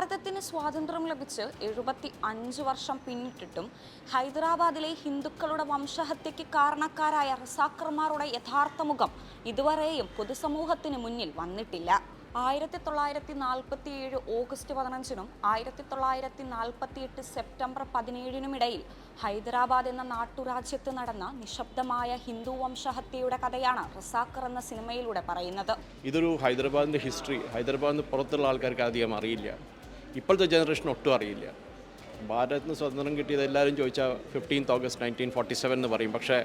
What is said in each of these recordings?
ഭാരതത്തിന് സ്വാതന്ത്ര്യം ലഭിച്ച് 75 വർഷം പിന്നിട്ടിട്ടും ഹൈദരാബാദിലെ ഹിന്ദുക്കളുടെ വംശഹത്യയ്ക്ക് കാരണക്കാരായ റസാക്കർമാരുടെ യഥാർത്ഥ മുഖം ഇതുവരെയും പൊതുസമൂഹത്തിന് മുന്നിൽ വന്നിട്ടില്ല. 1947 ഓഗസ്റ്റ് 15-നും 1948 സെപ്റ്റംബർ 17-നുമിടയിൽ ഹൈദരാബാദ് എന്ന നാട്ടുരാജ്യത്ത് നടന്ന നിശബ്ദമായ ഹിന്ദു വംശഹത്യയുടെ കഥയാണ് റസാക്കർ എന്ന സിനിമയിലൂടെ പറയുന്നത്. ഇതൊരു ഹൈദരാബാദിൻ്റെ ഹിസ്റ്ററി ഹൈദരാബാദിന് പുറത്തുള്ള ആൾക്കാർക്ക് അധികം അറിയില്ല. ഇപ്പോഴത്തെ ജനറേഷൻ ഒട്ടും അറിയില്ല. ഭാരതത്തിന് സ്വാതന്ത്ര്യം കിട്ടിയത് എല്ലാവരും ചോദിച്ചാൽ 15 ഓഗസ്റ്റ് 1947 എന്ന് പറയും. പക്ഷേ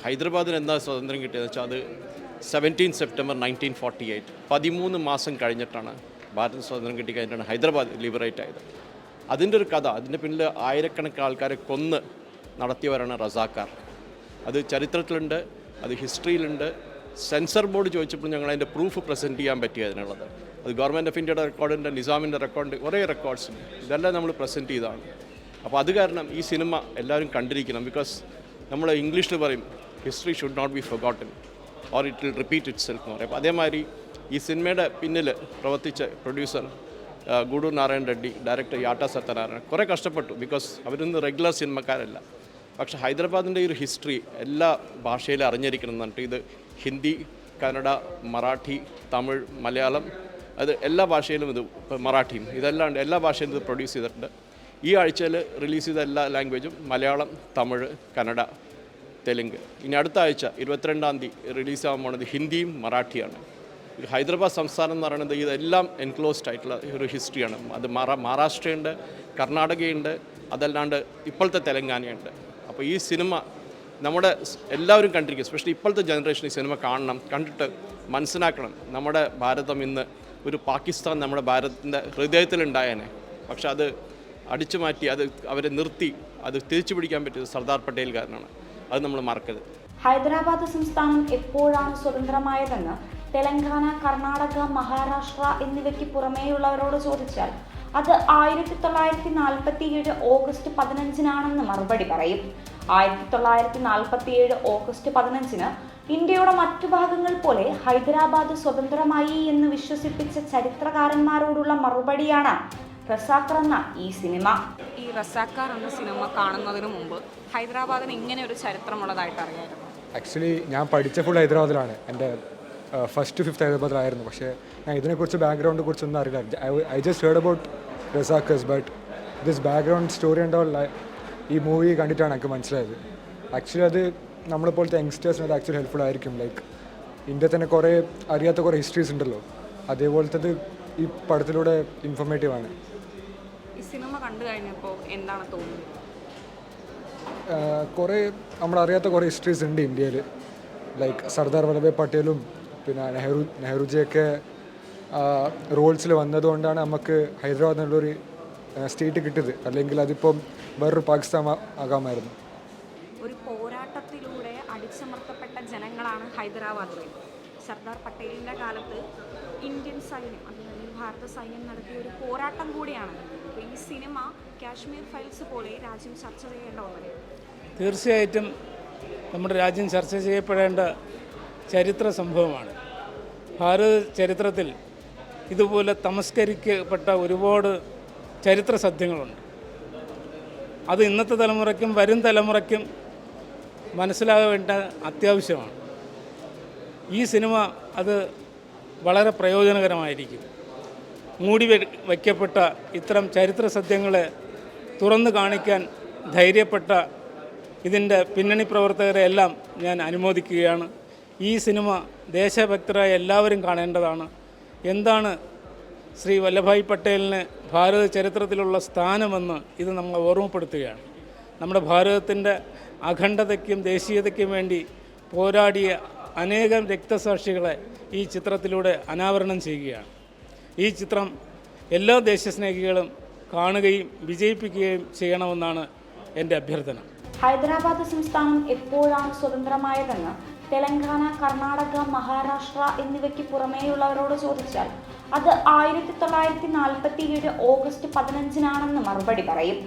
ഹൈദരാബാദിന് എന്താ സ്വാതന്ത്ര്യം കിട്ടിയതെന്ന് വെച്ചാൽ അത് 17 സെപ്റ്റംബർ 1948 13 മാസം കഴിഞ്ഞിട്ടാണ് ഭാരതത്തിന് സ്വാതന്ത്ര്യം കിട്ടി കഴിഞ്ഞിട്ടാണ് ഹൈദരാബാദ് ലിബറേറ്റ് ആയത്. അതിൻ്റെ ഒരു കഥ, അതിൻ്റെ പിന്നിൽ ആയിരക്കണക്കിന് ആൾക്കാരെ കൊന്ന് നടത്തിയവരാണ് റസാക്കാർ. അത് ചരിത്രത്തിലുണ്ട്, അത് ഹിസ്റ്ററിയിലുണ്ട്. സെൻസർ ബോർഡ് ചോദിച്ചപ്പോൾ ഞങ്ങൾ അതിൻ്റെ പ്രൂഫ് പ്രസൻറ്റ് ചെയ്യാൻ പറ്റിയതിനുള്ളത്. അത് ഗവൺമെൻറ് ഓഫ് ഇന്ത്യയുടെ റെക്കോർഡുണ്ട്, നിസാമിൻ്റെ റെക്കോർഡ്, കുറേ റെക്കോർഡ്സ് ഉണ്ട്. ഇതെല്ലാം നമ്മൾ പ്രസൻറ്റ് ചെയ്തതാണ്. അപ്പോൾ അത് കാരണം ഈ സിനിമ എല്ലാവരും കണ്ടിരിക്കണം. ബിക്കോസ് നമ്മൾ ഇംഗ്ലീഷിൽ പറയും history should not be forgotten or it will repeat itself എന്ന് പറയും. അപ്പോൾ അതേമാതിരി ഈ സിനിമയുടെ പിന്നിൽ പ്രവർത്തിച്ച പ്രൊഡ്യൂസർ ഗൂഡൂർ നാരായൺ റെഡ്ഡി, ഡയറക്ടർ യാട്ടാ സത്യനാരായണൻ കുറേ കഷ്ടപ്പെട്ടു. ബിക്കോസ് അവരൊന്നും റെഗുലർ സിനിമക്കാരല്ല. പക്ഷേ ഹൈദരാബാദിൻ്റെ ഈ ഒരു ഹിസ്റ്ററി എല്ലാ ഭാഷയിലും അറിഞ്ഞിരിക്കണം എന്ന് പറഞ്ഞിട്ട് ഇത് ഹിന്ദി, കന്നഡ, മറാഠി, തമിഴ്, മലയാളം, അത് എല്ലാ ഭാഷയിലും ഇത് മറാഠിയും ഇതെല്ലാം ഉണ്ട്. എല്ലാ ഭാഷയിലും ഇത് പ്രൊഡ്യൂസ് ചെയ്തിട്ടുണ്ട്. ഈ ആഴ്ചയിൽ റിലീസ് ചെയ്ത എല്ലാ ലാംഗ്വേജും മലയാളം, തമിഴ്, കന്നഡ, തെലുങ്ക്. ഇനി അടുത്ത ആഴ്ച 22-ാം തീയതി റിലീസാകാൻ പോകുന്നത് ഹിന്ദിയും മറാഠിയാണ്. ഹൈദരാബാദ് സംസ്ഥാനം എന്ന് പറയുന്നത് ഇതെല്ലാം എൻക്ലോസ്ഡ് ആയിട്ടുള്ള ഒരു ഹിസ്റ്ററിയാണ്. അത് മഹാരാഷ്ട്രയുണ്ട്, കർണാടകയുണ്ട്, അതല്ലാണ്ട് ഇപ്പോഴത്തെ തെലങ്കാനയുണ്ട്. അപ്പോൾ ഈ സിനിമ നമ്മുടെ എല്ലാവരും കണ്ടിരിക്കും. എസ്പെഷ്യലി ഇപ്പോഴത്തെ ജനറേഷൻ ഈ സിനിമ കാണണം, കണ്ടിട്ട് മനസ്സിലാക്കണം. നമ്മുടെ ഭാരതം ഇന്ന് ഒരു പാകിസ്ഥാൻ നമ്മുടെ ഭാരതത്തിൻ്റെ ഹൃദയത്തിലുണ്ടായേനെ. പക്ഷെ അത് അടിച്ചു മാറ്റി, അത് അവരെ നിർത്തി, അത് തിരിച്ചു പിടിക്കാൻ പറ്റിയത് സർദാർ പട്ടേൽ കാരനാണ്. അത് നമ്മൾ മറക്കരുത്. ഹൈദരാബാദ് സംസ്ഥാനം എപ്പോഴാണ് സ്വതന്ത്രമായതെന്ന് തെലങ്കാന, കർണാടക, മഹാരാഷ്ട്ര എന്നിവയ്ക്ക് പുറമേയുള്ളവരോട് ചോദിച്ചാൽ അത് 1947 ഓഗസ്റ്റ് 15-നാണെന്ന് മറുപടി പറയും. 1947 ഓഗസ്റ്റ് 15-ന് ഇന്ത്യയുടെ മറ്റു ഭാഗങ്ങൾ പോലെ ഹൈദരാബാദ് സ്വതന്ത്രമായി എന്ന് വിശ്വസിപ്പിച്ച ചരിത്രകാരന്മാരോടുള്ള മറുപടിയാണ് റസാക്കർ എന്ന ഈ സിനിമ. ഈ റസാക്കർ എന്ന സിനിമ കാണുന്നതിന് മുമ്പ് ഹൈദരാബാദിന് ഇങ്ങനെ ഒരു ചരിത്രമുള്ളതായിട്ട് അറിയായിരുന്നു. ആക്ച്വലി ഞാൻ പഠിച്ച ഫുൾ ഹൈദരാബാദിലാണ്. എൻ്റെ ഫസ്റ്റ് 5th ഹൈദരാബാദിലായിരുന്നു. പക്ഷേ ഞാൻ ഇതിനെക്കുറിച്ച് ബാക്ക്ഗ്രൗണ്ടിനെ കുറിച്ചൊന്നും അറിയില്ല. I just heard about Razakars, but this background story ഉണ്ടോ ഈ മൂവി കണ്ടിട്ടാണ് എനിക്ക് മനസ്സിലായത്. ആക്ച്വലി അത് നമ്മളെപ്പോലത്തെ യങ്സ്റ്റേഴ്സിന് അത് ആക്ച്വലി ഹെൽപ്ഫുൾ ആയിരിക്കും. ലൈക്ക് ഇന്ത്യയിൽ തന്നെ കുറേ അറിയാത്ത കുറേ ഹിസ്റ്ററീസ് ഉണ്ടല്ലോ, അതേപോലത്തത് ഈ പടത്തിലൂടെ ഇൻഫോർമേറ്റീവ് ആണ്. ഈ സിനിമ കണ്ടു കഴിഞ്ഞപ്പോൾ എന്താണ് തോന്നുന്നത്? കുറേ നമ്മളറിയാത്ത കുറേ ഹിസ്റ്ററീസ് ഉണ്ട് ഇന്ത്യയിൽ. ലൈക്ക് സർദാർ വല്ലഭായ് പട്ടേലും പിന്നെ നെഹ്റുജിയൊക്കെ റോൾസിൽ വന്നതുകൊണ്ടാണ് നമുക്ക് ഹൈദരാബാദ് എന്നുള്ളൊരു സ്റ്റേറ്റ് കിട്ടിയത്. അല്ലെങ്കിൽ അതിപ്പം വേറൊരു പാകിസ്ഥാൻ ആകാമായിരുന്നു. ഒരു പോരാട്ടത്തിലൂടെ അടിച്ചമർത്തപ്പെട്ട ജനങ്ങളാണ് ഹൈദരാബാദിലെ. സർദാർ പട്ടേലിൻ്റെ കാലത്ത് ഇന്ത്യൻ സൈന്യം, അല്ലെങ്കിൽ ഭാരത സൈന്യം നടത്തിയ ഒരു പോരാട്ടം കൂടിയാണ്. അപ്പോൾ ഈ സിനിമ കാശ്മീർ ഫയൽസ് പോലെ രാജ്യം ചർച്ച ചെയ്യേണ്ട ഒന്നല്ലേ? തീർച്ചയായിട്ടും നമ്മുടെ രാജ്യം ചർച്ച ചെയ്യപ്പെടേണ്ട ചരിത്ര സംഭവമാണ്. ഭാരത ചരിത്രത്തിൽ ഇതുപോലെ തമസ്കരിക്കപ്പെട്ട ഒരുപാട് ചരിത്ര സത്യങ്ങളുണ്ട്. അത് ഇന്നത്തെ തലമുറയ്ക്കും വരും തലമുറയ്ക്കും മനസ്സിലാവേണ്ട അത്യാവശ്യമാണ്. ഈ സിനിമ അത് വളരെ പ്രയോജനകരമായിരിക്കും. മൂടി വയ്ക്കപ്പെട്ട ഇത്തരം ചരിത്ര സത്യങ്ങളെ തുറന്നു കാണിക്കാൻ ധൈര്യപ്പെട്ട ഇതിൻ്റെ പിന്നണി പ്രവർത്തകരെ എല്ലാം ഞാൻ അനുമോദിക്കുകയാണ്. ഈ സിനിമ ദേശഭക്തരായ എല്ലാവരും കാണേണ്ടതാണ്. എന്താണ് ശ്രീ വല്ലഭായ് പട്ടേലിന് ഭാരത ചരിത്രത്തിലുള്ള സ്ഥാനമെന്ന് ഇത് നമ്മളെ ഓർമ്മപ്പെടുത്തുകയാണ്. നമ്മുടെ ഭാരതത്തിൻ്റെ അഖണ്ഡതയ്ക്കും ദേശീയതയ്ക്കും വേണ്ടി പോരാടിയ അനേകം രക്തസാക്ഷികളെ ഈ ചിത്രത്തിലൂടെ അനാവരണം ചെയ്യുകയാണ്. ഈ ചിത്രം എല്ലാ ദേശസ്നേഹികളും കാണുകയും വിജയിപ്പിക്കുകയും ചെയ്യണമെന്നാണ് എൻ്റെ അഭ്യർത്ഥന. ഹൈദരാബാദ് സംസ്ഥാനം എപ്പോഴാണ് സ്വതന്ത്രമായതെന്ന് തെലങ്കാന, കർണാടക, മഹാരാഷ്ട്ര എന്നിവയ്ക്ക് പുറമേയുള്ളവരോട് ചോദിച്ചാൽ അത് 1947 ഓഗസ്റ്റ് 15-നാണെന്ന് മറുപടി പറയും.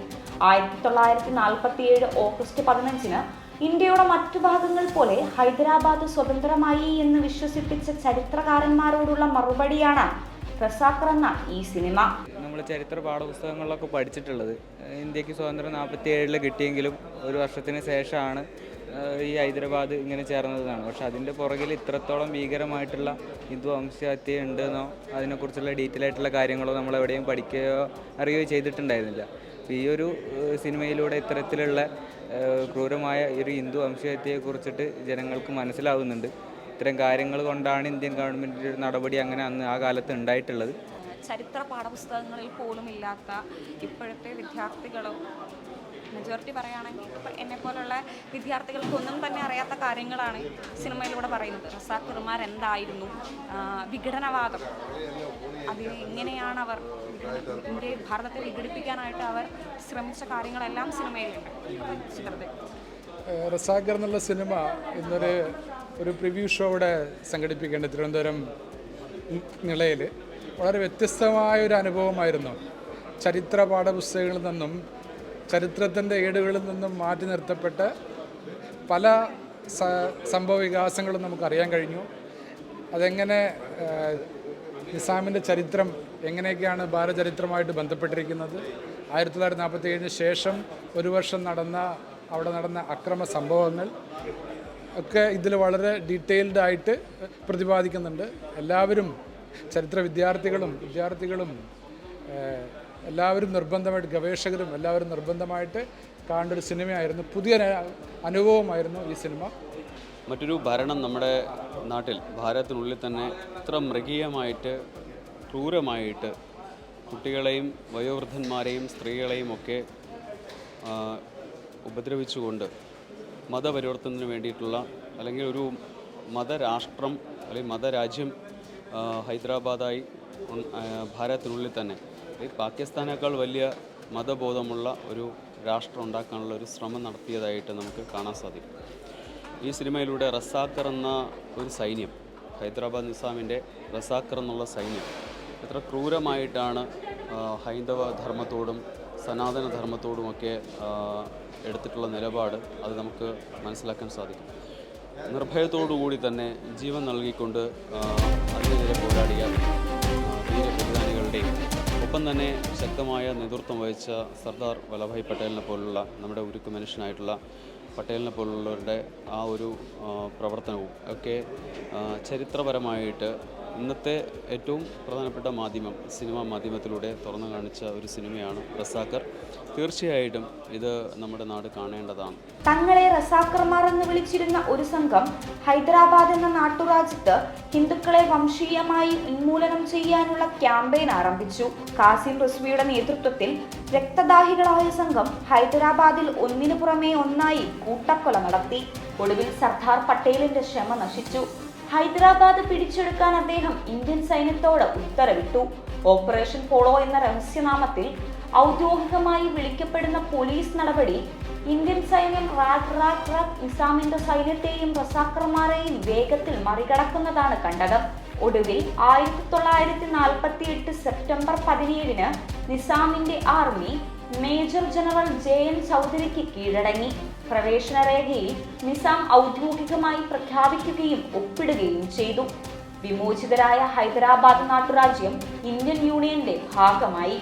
1947 ഓഗസ്റ്റ് 15-ന് ഇന്ത്യയുടെ മറ്റു ഭാഗങ്ങൾ പോലെ ഹൈദരാബാദ് സ്വതന്ത്രമായി എന്ന് വിശ്വസിപ്പിച്ച ചരിത്രകാരന്മാരോടുള്ള മറുപടിയാണ് റസാക്കർ എന്ന ഈ സിനിമ. നമ്മൾ ചരിത്ര പാഠപുസ്തകങ്ങളിലൊക്കെ പഠിച്ചിട്ടുള്ളത്. ഇന്ത്യക്ക് സ്വാതന്ത്ര്യം 47 കിട്ടിയെങ്കിലും ഒരു വർഷത്തിന് ശേഷമാണ് ഈ ഹൈദരാബാദ് ഇങ്ങനെ ചേർന്നതാണ്. പക്ഷെ അതിൻ്റെ പുറകിൽ ഇത്രത്തോളം ഭീകരമായിട്ടുള്ള ഹിന്ദു വംശഹത്യ ഉണ്ടെന്നോ അതിനെക്കുറിച്ചുള്ള ഡീറ്റെയിൽ ആയിട്ടുള്ള കാര്യങ്ങളോ നമ്മൾ എവിടെയും പഠിക്കുകയോ അറിയുകയോ ചെയ്തിട്ടുണ്ടായിരുന്നില്ല. അപ്പോൾ ഈ ഒരു സിനിമയിലൂടെ ഇത്തരത്തിലുള്ള ക്രൂരമായ ഒരു ഹിന്ദു വംശഹത്യയെക്കുറിച്ചിട്ട് ജനങ്ങൾക്ക് മനസ്സിലാവുന്നുണ്ട്. ഇത്തരം കാര്യങ്ങൾ കൊണ്ടാണ് ഇന്ത്യൻ ഗവൺമെൻറ്റിൻ്റെ ഒരു നടപടി അങ്ങനെ അന്ന് ആ കാലത്ത് ഉണ്ടായിട്ടുള്ളത്. ചരിത്ര പാഠപുസ്തകങ്ങളിൽ പോലും ഇല്ലാത്ത ഇപ്പോഴത്തെ വിദ്യാർത്ഥികളും മെജോറിറ്റി പറയുകയാണെങ്കിൽ ഇപ്പം എന്നെപ്പോലുള്ള വിദ്യാർത്ഥികൾക്കൊന്നും തന്നെ അറിയാത്ത കാര്യങ്ങളാണ് സിനിമയിലൂടെ പറയുന്നത്. റസാഖർമാർ എന്തായിരുന്നു, വിഘടനവാദം, അതിന് എങ്ങനെയാണ് അവർ ഭാരതത്തെ വിഘടിപ്പിക്കാനായിട്ട് അവർ ശ്രമിച്ച കാര്യങ്ങളെല്ലാം സിനിമയിലുണ്ട്. ചിത്രത്തിൽ റസാഖർ എന്നുള്ള സിനിമ ഒരു പ്രിവ്യൂ ഷോ ഇവിടെ സംഘടിപ്പിക്കേണ്ട തിരുവനന്തപുരം നിളയിൽ വളരെ വ്യത്യസ്തമായ ഒരു അനുഭവമായിരുന്നു. ചരിത്ര പാഠപുസ്തകങ്ങളിൽ നിന്നും ചരിത്രത്തിൻ്റെ ഏടുകളിൽ നിന്നും മാറ്റി നിർത്തപ്പെട്ട പല സംഭവ വികാസങ്ങളും നമുക്കറിയാൻ കഴിഞ്ഞു. അതെങ്ങനെ നിസാമിൻ്റെ ചരിത്രം എങ്ങനെയൊക്കെയാണ് ഭാരത ചരിത്രമായിട്ട് ബന്ധപ്പെട്ടിരിക്കുന്നത്, 1947 ശേഷം ഒരു വർഷം അവിടെ നടന്ന അക്രമ സംഭവങ്ങൾ ഒക്കെ ഇതിൽ വളരെ ഡീറ്റെയിൽഡ് ആയിട്ട് പ്രതിപാദിക്കുന്നുണ്ട്. എല്ലാവരും ചരിത്ര വിദ്യാർത്ഥികളും എല്ലാവരും നിർബന്ധമായിട്ട്, ഗവേഷകരും എല്ലാവരും നിർബന്ധമായിട്ട് കാണേണ്ട ഒരു സിനിമയായിരുന്നു. പുതിയ അനുഭവമായിരുന്നു ഈ സിനിമ. മറ്റൊരു ഭരണം നമ്മുടെ നാട്ടിൽ ഭാരതത്തിനുള്ളിൽ തന്നെ ഇത്ര മൃഗീയമായിട്ട് ക്രൂരമായിട്ട് കുട്ടികളെയും വയോവൃദ്ധന്മാരെയും സ്ത്രീകളെയും ഒക്കെ ഉപദ്രവിച്ചുകൊണ്ട് മതപരിവർത്തനത്തിന് വേണ്ടിയിട്ടുള്ള അല്ലെങ്കിൽ ഒരു മതരാഷ്ട്രം അല്ലെങ്കിൽ മതരാജ്യം ഹൈദരാബാദായി ഭാരതത്തിനുള്ളിൽ തന്നെ പാകിസ്ഥാനേക്കാൾ വലിയ മതബോധമുള്ള ഒരു രാഷ്ട്രം ഉണ്ടാക്കാനുള്ള ഒരു ശ്രമം നടത്തിയതായിട്ട് നമുക്ക് കാണാൻ സാധിക്കും. ഈ സിനിമയിലൂടെ റസാഖർ എന്ന ഒരു സൈന്യം, ഹൈദരാബാദ് നിസാമിൻ്റെ റസാഖർ എന്നുള്ള സൈന്യം എത്ര ക്രൂരമായിട്ടാണ് ഹൈന്ദവ ധർമ്മത്തോടും സനാതന ധർമ്മത്തോടുമൊക്കെ എടുത്തിട്ടുള്ള നിലപാട് അത് നമുക്ക് മനസ്സിലാക്കാൻ സാധിക്കും. നിർഭയത്തോടുകൂടി തന്നെ ജീവൻ നൽകിക്കൊണ്ട് അതിനെതിരെ പോരാടിയ വീരബലിദാനികളുടെയും ഒപ്പം തന്നെ ശക്തമായ നേതൃത്വം വഹിച്ച സർദാർ വല്ലഭായ് പട്ടേലിനെ പോലുള്ള നമ്മുടെ ഉരുക്കു മനുഷ്യനായിട്ടുള്ള പട്ടേലിനെ പോലുള്ളവരുടെ ആ ഒരു പ്രവർത്തനവും ഒക്കെ ചരിത്രപരമായിട്ട് ഇന്നത്തെ ഏറ്റവും പ്രധാനപ്പെട്ട മാധ്യമം സിനിമാ മാധ്യമത്തിലൂടെ തുറന്നു കാണിച്ച ഒരു സിനിമയാണ് റസാഖർ. തീർച്ചയായിട്ടും ഇത് നമ്മുടെ നാട് കാണേണ്ടതാണ്. തങ്ങളെ റസാഖർമാർ എന്ന് വിളിച്ചിരുന്ന ഒരു സംഘം ഹൈദരാബാദ് എന്ന നാട്ടുരാജ്യത്ത് ഹിന്ദുക്കളെ വംശീയമായി ഉന്മൂലനം ചെയ്യാനുള്ള ക്യാമ്പയിൻ ആരംഭിച്ചു. കാസിം റിസ്വിയുടെ നേതൃത്വത്തിൽ രക്തദാഹികളായ സംഘം ഹൈദരാബാദിൽ ഒന്നിനു പുറമെ ഒന്നായി കൂട്ടക്കൊല നടത്തി. ഒടുവിൽ സർദാർ പട്ടേലിന്റെ ക്ഷമ നശിച്ചു. ഹൈദരാബാദ് പിടിച്ചെടുക്കാൻ അദ്ദേഹം ഇന്ത്യൻ സൈന്യത്തോട് ഉത്തരവിട്ടു. ഓപ്പറേഷൻ പോളോ എന്ന രഹസ്യനാമത്തിൽ ഔദ്യോഗികമായി വിളിക്കപ്പെടുന്ന പോലീസ് നടപടി ഇന്ത്യൻ സൈന്യം നിസാമിന്റെ സൈന്യത്തെയും റസാഖർമാരെയും വേഗത്തിൽ മറികടക്കുന്നതാണ് കണ്ടത്. ഒടുവിൽ 1948 സെപ്റ്റംബർ 17 നിസാമിന്റെ ആർമി മേജർ ജനറൽ JN ചൗധരിക്ക് കീഴടങ്ങി. പ്രവേശന രേഖയിൽ നിസാം ഔദ്യോഗികമായി പ്രഖ്യാപിക്കുകയും ഒപ്പിടുകയും ചെയ്തു. വിമോചിതരായ ഹൈദരാബാദ് നാട്ടുരാജ്യം ഇന്ത്യൻ യൂണിയന്റെ ഭാഗമായി.